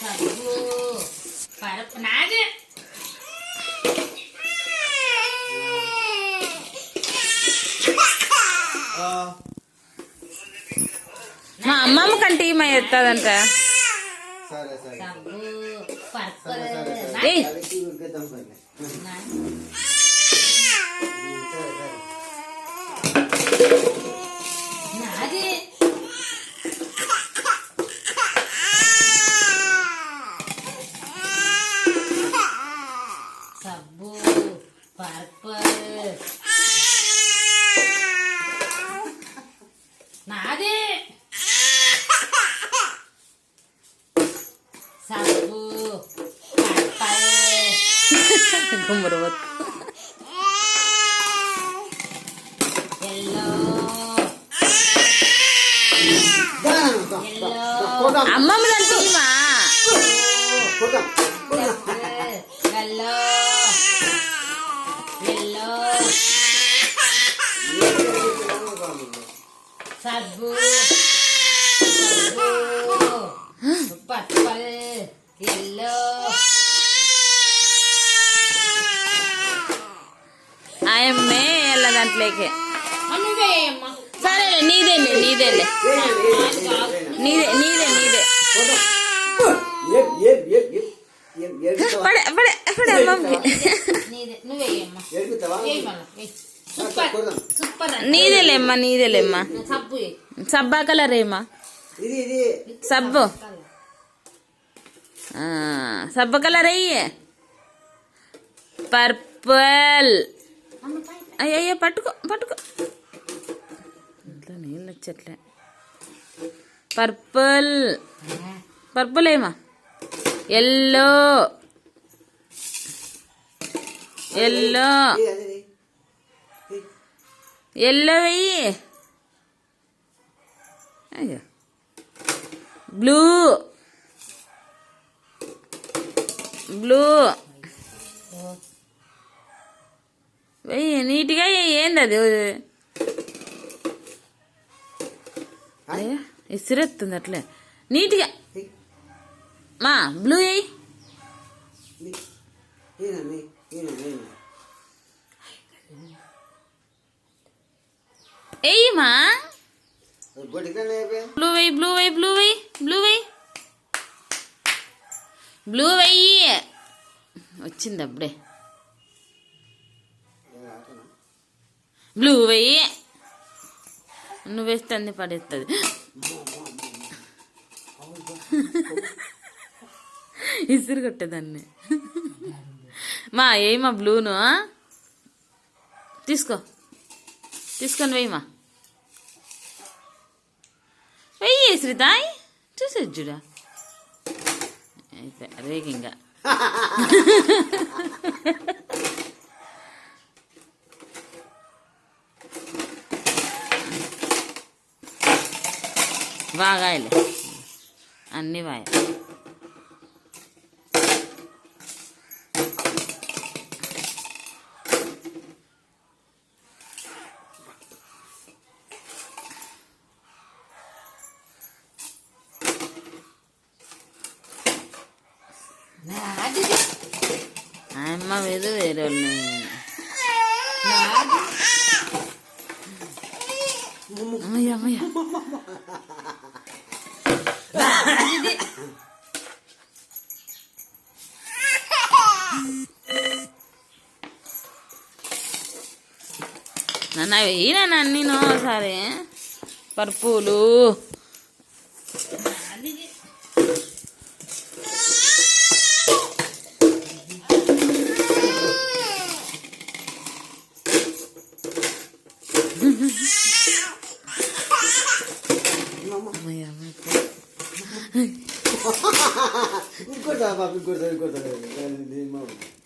సబ్బు పరపు నాది మా అమ్మమ్మ కంటే ఈమె ఎత్తదంట. సబ్బు పరపు నాది సబ్బు పరపు నాది సబ్బు గుమ్మరవత్ ఎల్లో అమ్మమ్మ అంటే ఈమా ఎల్లో ఎల్లో సబ్బు పర్పల్ ఎల్లో ఆయమ్మే ఎల్ల దాంట్లోకి. నువ్వేయమ్మా సరే నీదేలే నీదే పడే పడే పడే అమ్మమ్మ నువ్వేయమ్మా సూపర్ సూపర్ నీదేలేమ్మా సబ్బు సబ్బా కలర్ ఏమా సబ్బు సబ్బ కలర్ అయ్యే పర్పల్. అయ్యయ్యో పట్టుకో పట్టుకో ఇంట్లో నీళ్ళు వచ్చట్లే. పర్పుల్ పర్పుల్ ఏమా ఎల్లో ఎల్లో ఎల్లో వెయ్యి. అయ్యో బ్లూ బ్లూ వెయ్యి నీట్గా ఏంది అది. అయ్యా ఇసిరెత్తుంది అట్లే నీట్గా. మా బ్లూ వెయ్యి. వెయ్యమా బ్లూ వెయ్యి బ్లూ వెయ్యి బ్లూ వెయ్యి బ్లూ వెయ్యి బ్లూ వెయ్యి. వచ్చింది అప్పుడే బ్లూ వెయ్యి. నువ్వు వేస్తే అన్ని పడేస్తుంది. ఇసురు కొట్టేదాన్ని. మా ఏమా బ్లూను తీసుకో తీసుకొని వెయ్యమా వెయ్యి శ్రీతాయ్ చూసేది చూడా అయిపోయి రేగింగా. వాగాయలే అన్నీ వాయ. అమ్మ వేదు వేరే అమ్మయ్య అమ్మయ్య నన్ను వెయ్యినా నేను ఒకసారి పర్పులు ఇంకోటి